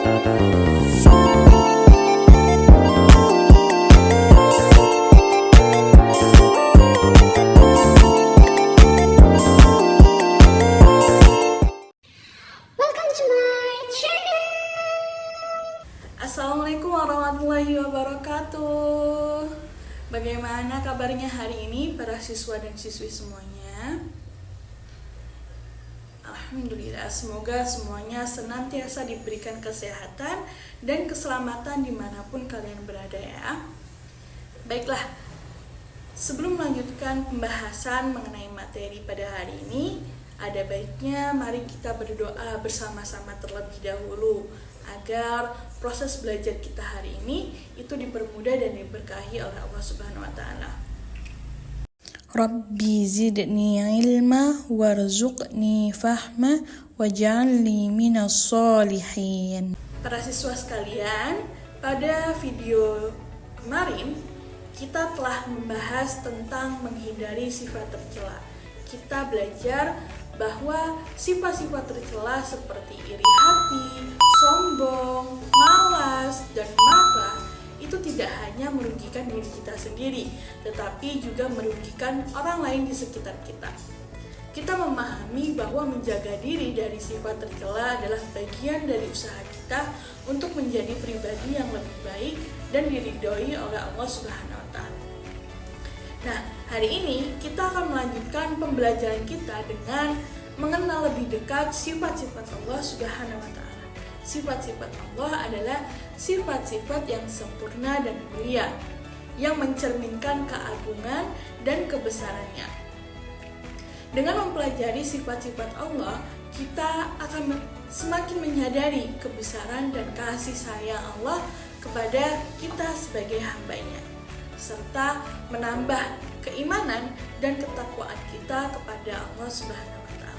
Assalamualaikum warahmatullahi wabarakatuh. Bagaimana kabarnya hari ini para siswa dan siswi semuanya? Alhamdulillah, semoga semuanya senantiasa diberikan kesehatan dan keselamatan dimanapun kalian berada ya. Baiklah, sebelum melanjutkan pembahasan mengenai materi pada hari ini, ada baiknya mari kita berdoa bersama-sama terlebih dahulu agar proses belajar kita hari ini itu dipermudah dan diberkahi oleh Allah Subhanahu wa taala. Rabbi zidni ilma warzuqni fahma waj'alni minas sholihin. Para siswa sekalian, pada video kemarin kita telah membahas tentang menghindari sifat tercela. Kita belajar bahwa sifat-sifat tercela seperti iri hati, sombong, malas, dan marah itu tidak hanya merugikan diri kita sendiri, tetapi juga merugikan orang lain di sekitar kita. Kita memahami bahwa menjaga diri dari sifat tercela adalah bagian dari usaha kita untuk menjadi pribadi yang lebih baik dan diridhoi oleh Allah Subhanahu wa taala. Nah, hari ini kita akan melanjutkan pembelajaran kita dengan mengenal lebih dekat sifat-sifat Allah Subhanahu wa taala. Sifat-sifat Allah adalah sifat-sifat yang sempurna dan mulia, yang mencerminkan keagungan dan kebesarannya. Dengan mempelajari sifat-sifat Allah, kita akan semakin menyadari kebesaran dan kasih sayang Allah kepada kita sebagai hamba-Nya, serta menambah keimanan dan ketakwaan kita kepada Allah Subhanahu wa taala.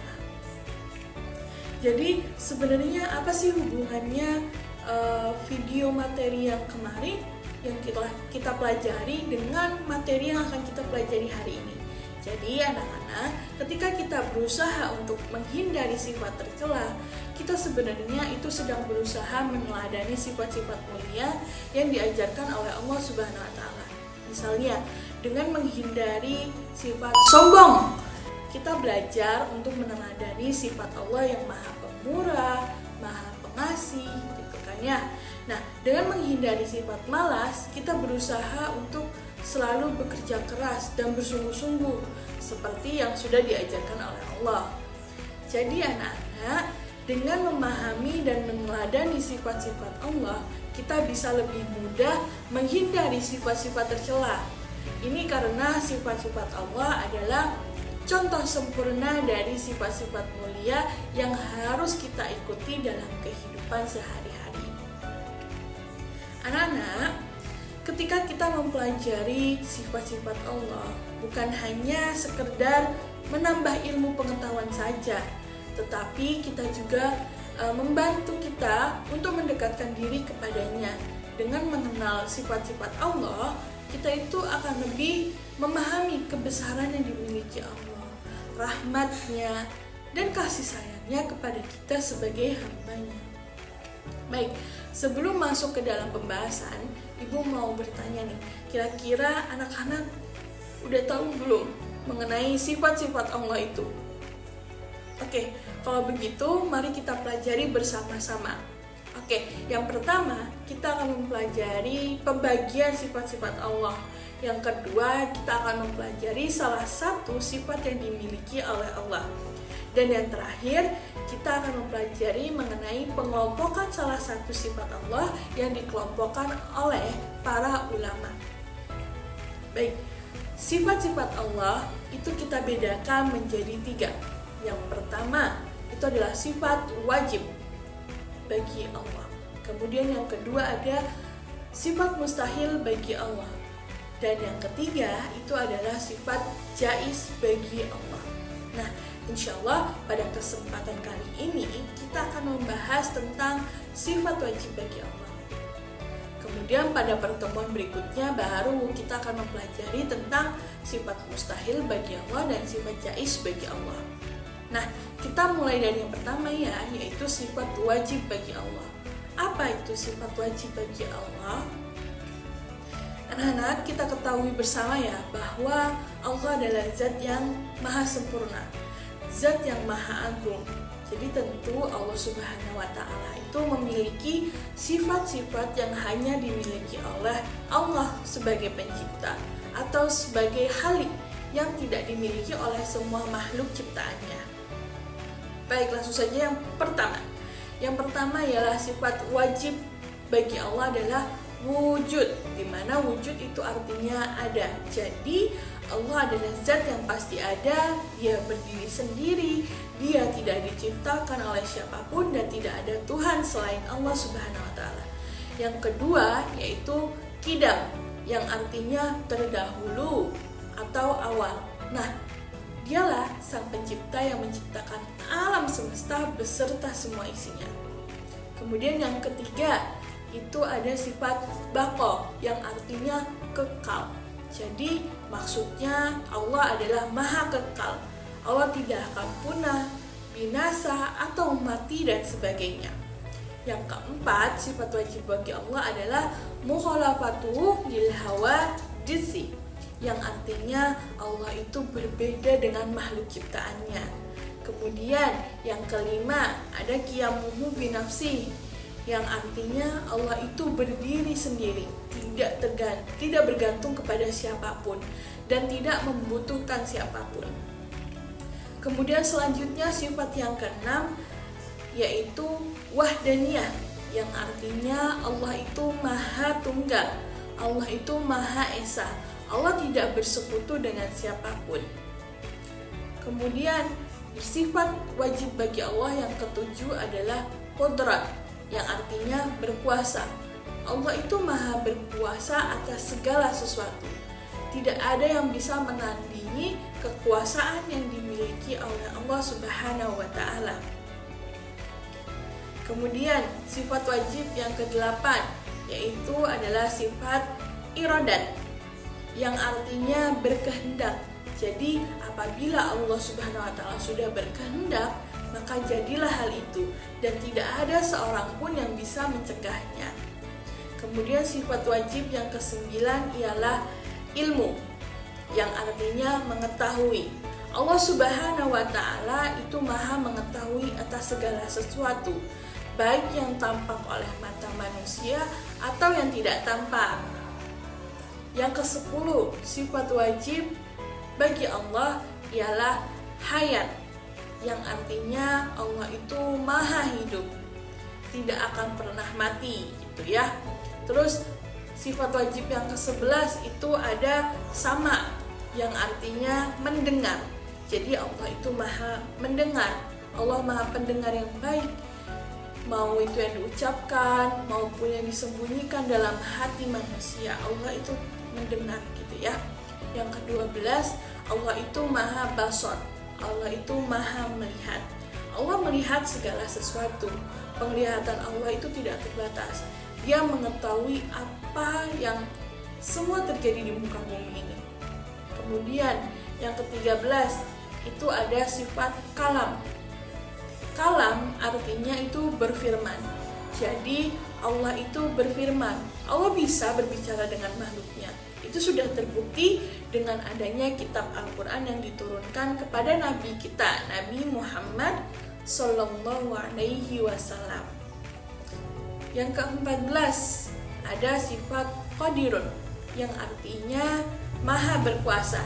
Jadi sebenarnya apa sih hubungannya video materi yang kemarin yang kita pelajari dengan materi yang akan kita pelajari hari ini? Jadi anak-anak, ketika kita berusaha untuk menghindari sifat tercela, kita sebenarnya itu sedang berusaha meneladani sifat-sifat mulia yang diajarkan oleh Allah Subhanahu wa taala. Misalnya, dengan menghindari sifat sombong, kita belajar untuk meneladani sifat Allah yang Maha Pemurah, Maha Pengasih, gitu kan ya. Nah, dengan menghindari sifat malas, kita berusaha untuk selalu bekerja keras dan bersungguh-sungguh seperti yang sudah diajarkan oleh Allah. Jadi anak-anak, dengan memahami dan meneladani sifat-sifat Allah, kita bisa lebih mudah menghindari sifat-sifat tercela. Ini karena sifat-sifat Allah adalah contoh sempurna dari sifat-sifat mulia yang harus kita ikuti dalam kehidupan sehari-hari. Anak-anak, ketika kita mempelajari sifat-sifat Allah, bukan hanya sekedar menambah ilmu pengetahuan saja, tetapi kita juga membantu kita untuk mendekatkan diri kepadanya. Dengan mengenal sifat-sifat Allah, kita itu akan lebih memahami kebesaran yang dimiliki Allah, rahmatnya, dan kasih sayangnya kepada kita sebagai hamba-Nya. Baik, sebelum masuk ke dalam pembahasan, Ibu mau bertanya nih, kira-kira anak-anak udah tahu belum mengenai sifat-sifat Allah itu? Oke, kalau begitu mari kita pelajari bersama-sama. Oke, yang pertama kita akan mempelajari pembagian sifat-sifat Allah. Yang kedua, kita akan mempelajari salah satu sifat yang dimiliki oleh Allah. Dan yang terakhir, kita akan mempelajari mengenai pengelompokan salah satu sifat Allah yang dikelompokkan oleh para ulama. Baik, sifat-sifat Allah itu kita bedakan menjadi 3. Yang pertama, itu adalah sifat wajib bagi Allah. Kemudian yang kedua ada sifat mustahil bagi Allah. Dan yang ketiga itu adalah sifat jaiz bagi Allah. Nah, insya Allah pada kesempatan kali ini kita akan membahas tentang sifat wajib bagi Allah. Kemudian pada pertemuan berikutnya baru kita akan mempelajari tentang sifat mustahil bagi Allah dan sifat jaiz bagi Allah. Nah, kita mulai dari yang pertama ya, yaitu sifat wajib bagi Allah. Apa itu sifat wajib bagi Allah? Anak-anak, kita ketahui bersama ya bahwa Allah adalah zat yang maha sempurna, zat yang maha agung. Jadi tentu Allah Subhanahu wa Ta'ala itu memiliki sifat-sifat yang hanya dimiliki oleh Allah sebagai pencipta atau sebagai Khalik yang tidak dimiliki oleh semua makhluk ciptaannya. Baik, langsung saja yang pertama. Yang pertama ialah sifat wajib bagi Allah adalah wujud, di mana wujud itu artinya ada. Jadi Allah adalah zat yang pasti ada, dia berdiri sendiri, dia tidak diciptakan oleh siapapun dan tidak ada Tuhan selain Allah Subhanahu wa Ta'ala. Yang kedua yaitu qidam, yang artinya terdahulu atau awal. Nah, dialah sang pencipta yang menciptakan alam semesta beserta semua isinya. Kemudian yang ketiga itu ada sifat baqo, yang artinya kekal. Jadi maksudnya Allah adalah maha kekal. Allah tidak akan punah, binasa, atau mati dan sebagainya. Yang keempat, sifat wajib bagi Allah adalah mukhalafatuhu lil hawa jisi, yang artinya Allah itu berbeda dengan makhluk ciptaannya. Kemudian yang kelima ada qiyamuhu binafsi, yang artinya Allah itu berdiri sendiri, tidak bergantung kepada siapapun dan tidak membutuhkan siapapun. Kemudian selanjutnya sifat yang keenam yaitu wahdaniyah, yang artinya Allah itu maha tunggal, Allah itu maha esa, Allah tidak bersekutu dengan siapapun. Kemudian sifat wajib bagi Allah yang ketujuh adalah qudrat, yang artinya berkuasa. Allah itu maha berkuasa atas segala sesuatu. Tidak ada yang bisa menandingi kekuasaan yang dimiliki oleh Allah Subhanahu wa Ta'ala. Kemudian sifat wajib yang ke-8 yaitu adalah sifat iradat, yang artinya berkehendak. Jadi apabila Allah Subhanahu wa Ta'ala sudah berkehendak, maka jadilah hal itu dan tidak ada seorang pun yang bisa mencegahnya. Kemudian sifat wajib yang ke-9 ialah ilmu, yang artinya mengetahui. Allah Subhanahu wa Ta'ala itu maha mengetahui atas segala sesuatu, baik yang tampak oleh mata manusia atau yang tidak tampak. Yang ke-10, sifat wajib bagi Allah ialah hayat, yang artinya Allah itu maha hidup, tidak akan pernah mati gitu ya. Terus sifat wajib yang ke-11 itu ada sama, yang artinya mendengar. Jadi Allah itu maha mendengar, Allah maha pendengar yang baik, mau itu yang diucapkan maupun yang disembunyikan dalam hati manusia, Allah itu mendengar gitu ya. Yang ke-12, Allah itu maha basar, Allah itu maha melihat. Allah melihat segala sesuatu. Penglihatan Allah itu tidak terbatas. Dia mengetahui apa yang semua terjadi di muka bumi ini. Kemudian yang ke-13 itu ada sifat kalam. Kalam artinya itu berfirman. Jadi Allah itu berfirman. Allah bisa berbicara dengan makhluknya. Itu sudah terbukti dengan adanya kitab Al-Quran yang diturunkan kepada Nabi kita, Nabi Muhammad Sallallahu Alaihi Wasallam. Yang ke-14 ada sifat qadirun, yang artinya maha berkuasa.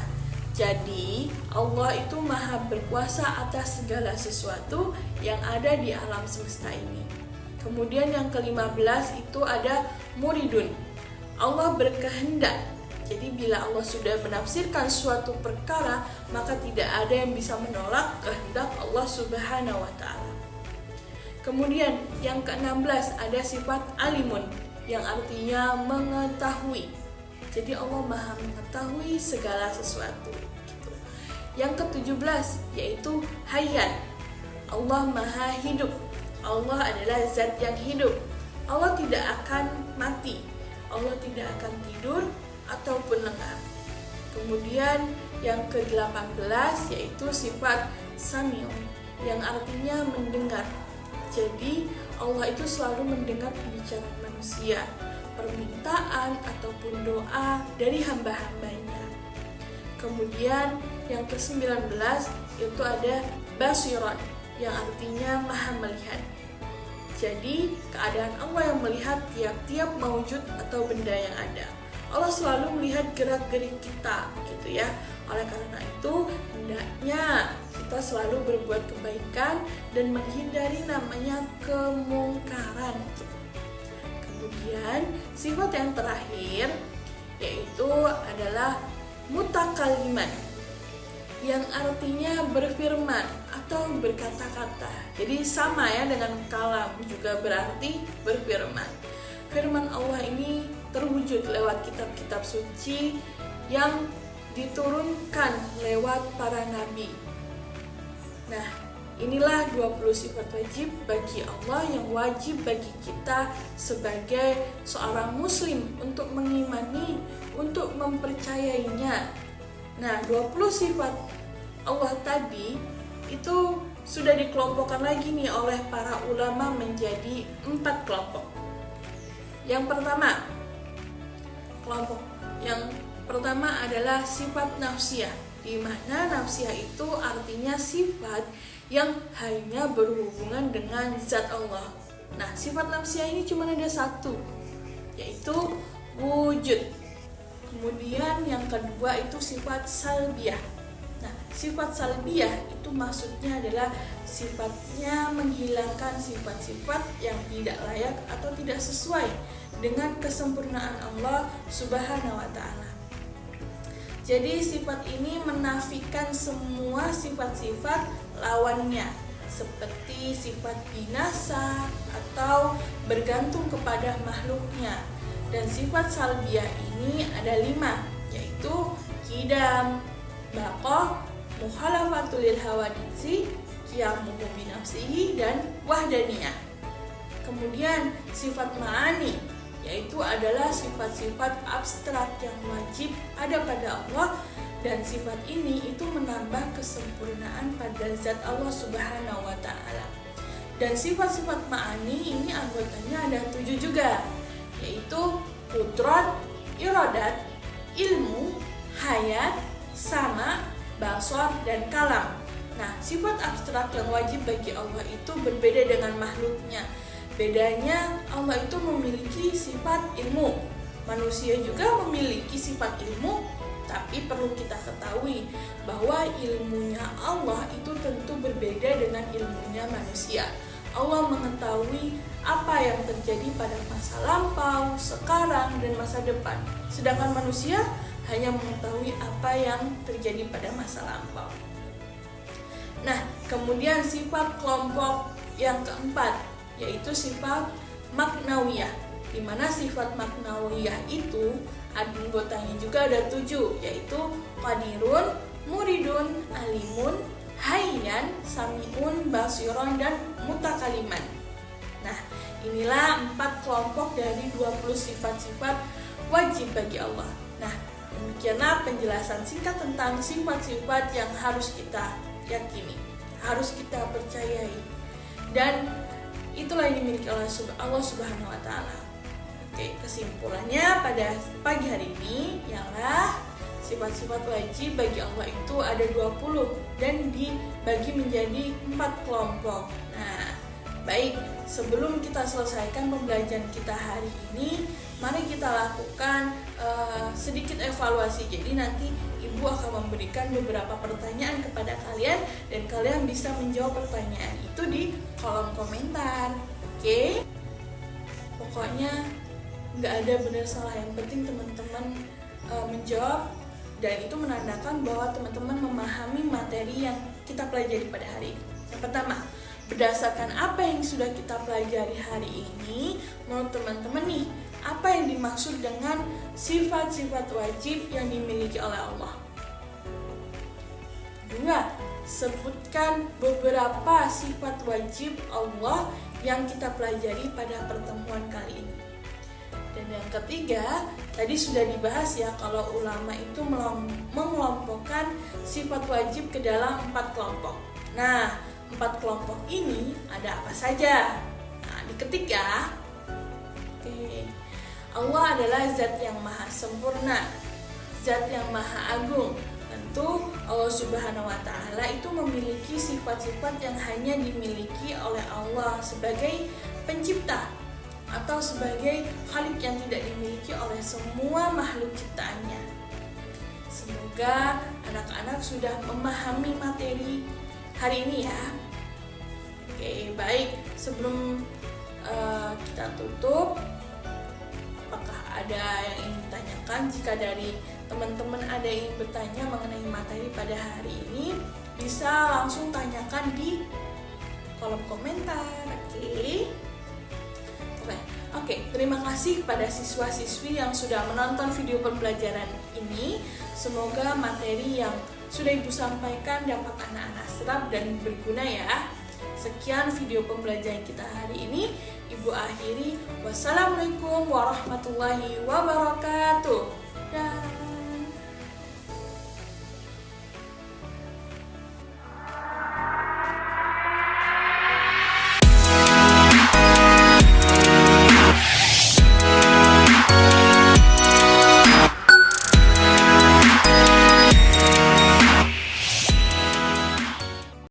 Jadi Allah itu maha berkuasa atas segala sesuatu yang ada di alam semesta ini. Kemudian yang ke-15 itu ada muridun, Allah berkehendak. Jadi bila Allah sudah menafsirkan suatu perkara, maka tidak ada yang bisa menolak kehendak Allah Subhanahu wa Ta'ala. Kemudian yang ke-16 ada sifat alimun, yang artinya mengetahui. Jadi Allah maha mengetahui segala sesuatu gitu. Yang ke-17 yaitu hayat, Allah maha hidup. Allah adalah zat yang hidup. Allah tidak akan mati, Allah tidak akan tidur ataupun lengah. Kemudian yang ke-18 yaitu sifat sami'un, yang artinya mendengar. Jadi Allah itu selalu mendengar pembicaraan manusia, permintaan ataupun doa dari hamba-hambanya. Kemudian yang ke-19 itu ada basiron, yang artinya maha melihat. Jadi keadaan Allah yang melihat tiap-tiap maujud atau benda yang ada. Allah selalu melihat gerak-gerik kita, gitu ya. Oleh karena itu hendaknya kita selalu berbuat kebaikan dan menghindari namanya kemungkaran. Kemudian sifat yang terakhir yaitu adalah mutakaliman, yang artinya berfirman atau berkata-kata. Jadi sama ya dengan kalam, juga berarti berfirman. Firman Allah ini terwujud lewat kitab-kitab suci yang diturunkan lewat para nabi. Nah, inilah 20 sifat wajib bagi Allah yang wajib bagi kita sebagai seorang muslim untuk mengimani, untuk mempercayainya. Nah, 20 sifat Allah tadi itu sudah dikelompokkan lagi nih oleh para ulama menjadi 4 kelompok. Yang pertama adalah sifat nafsiyah, di mana nafsiyah itu artinya sifat yang hanya berhubungan dengan zat Allah. Nah, sifat nafsiyah ini cuma ada satu, yaitu wujud. Kemudian yang kedua itu sifat salbiyah. Nah, sifat salbiyah itu maksudnya adalah sifatnya menghilangkan sifat-sifat yang tidak layak atau tidak sesuai dengan kesempurnaan Allah Subhanahu wa Ta'ala. Jadi sifat ini menafikan semua sifat-sifat lawannya, seperti sifat binasa atau bergantung kepada makhluknya. Dan sifat salbiyah ini ada 5, yaitu qidam, baqah, mukhalafatul lil hawaditsi, qiyamuhu binafsihi, dan wahdaniyah. Kemudian sifat ma'ani, yaitu adalah sifat-sifat abstrak yang wajib ada pada Allah, dan sifat ini itu menambah kesempurnaan pada zat Allah Subhanahu wa Ta'ala. Dan sifat-sifat ma'ani ini anggotanya ada 7 juga, yaitu qudrat, iradat, ilmu, hayat, sama, basar, dan kalam. Nah, sifat abstrak yang wajib bagi Allah itu berbeda dengan makhluknya. Bedanya, Allah itu memiliki sifat ilmu. Manusia juga memiliki sifat ilmu, tapi perlu kita ketahui bahwa ilmunya Allah itu tentu berbeda dengan ilmunya manusia. Allah mengetahui apa yang terjadi pada masa lampau, sekarang, dan masa depan. Sedangkan manusia hanya mengetahui apa yang terjadi pada masa lampau. Nah, kemudian sifat kelompok yang keempat, yaitu sifat maknawiyah, di mana sifat maknawiyah itu anggotanya juga ada 7, yaitu qadirun, muridun, alimun, hayyan, sami'un, basiron, dan mutakaliman. Nah, inilah 4 kelompok dari 20 sifat-sifat wajib bagi Allah. Nah, demikianlah penjelasan singkat tentang sifat-sifat yang harus kita yakini, harus kita percayai, dan itulah yang dimiliki oleh Allah Subhanahu wa Ta'ala. Oke, kesimpulannya pada pagi hari ini ialah sifat-sifat wajib bagi Allah itu ada 20 dan dibagi menjadi 4 kelompok. Nah, baik, sebelum kita selesaikan pembelajaran kita hari ini, mari kita lakukan sedikit evaluasi. Jadi nanti Ibu akan memberikan beberapa pertanyaan kepada kalian dan kalian bisa menjawab pertanyaan itu di kolom komentar. Oke? Pokoknya nggak ada benar salah, yang penting teman-teman menjawab, dan itu menandakan bahwa teman-teman memahami materi yang kita pelajari pada hari ini. Yang pertama, berdasarkan apa yang sudah kita pelajari hari ini, menurut teman-teman nih, apa yang dimaksud dengan sifat-sifat wajib yang dimiliki oleh Allah? 2. Sebutkan beberapa sifat wajib Allah yang kita pelajari pada pertemuan kali ini. Dan yang ketiga, tadi sudah dibahas ya, kalau ulama itu mengelompokkan sifat wajib ke dalam 4 kelompok. Nah, 4 kelompok ini ada apa saja? Nah, diketik ya. Oke. Allah adalah zat yang maha sempurna, zat yang maha agung. Tentu Allah Subhanahu wa Ta'ala itu memiliki sifat-sifat yang hanya dimiliki oleh Allah sebagai pencipta atau sebagai Khalik yang tidak dimiliki oleh semua makhluk ciptaannya. Semoga anak-anak sudah memahami materi hari ini ya. Oke, baik. Sebelum kita tutup, apakah ada yang ingin ditanyakan? Jika dari teman-teman ada yang ingin bertanya mengenai materi pada hari ini, bisa langsung tanyakan di kolom komentar. Oke, terima kasih kepada siswa-siswi yang sudah menonton video pembelajaran ini. Semoga materi yang sudah Ibu sampaikan dapat anak-anak serap dan berguna ya. Sekian video pembelajaran kita hari ini. Ibu akhiri. Wassalamualaikum warahmatullahi wabarakatuh. Dah.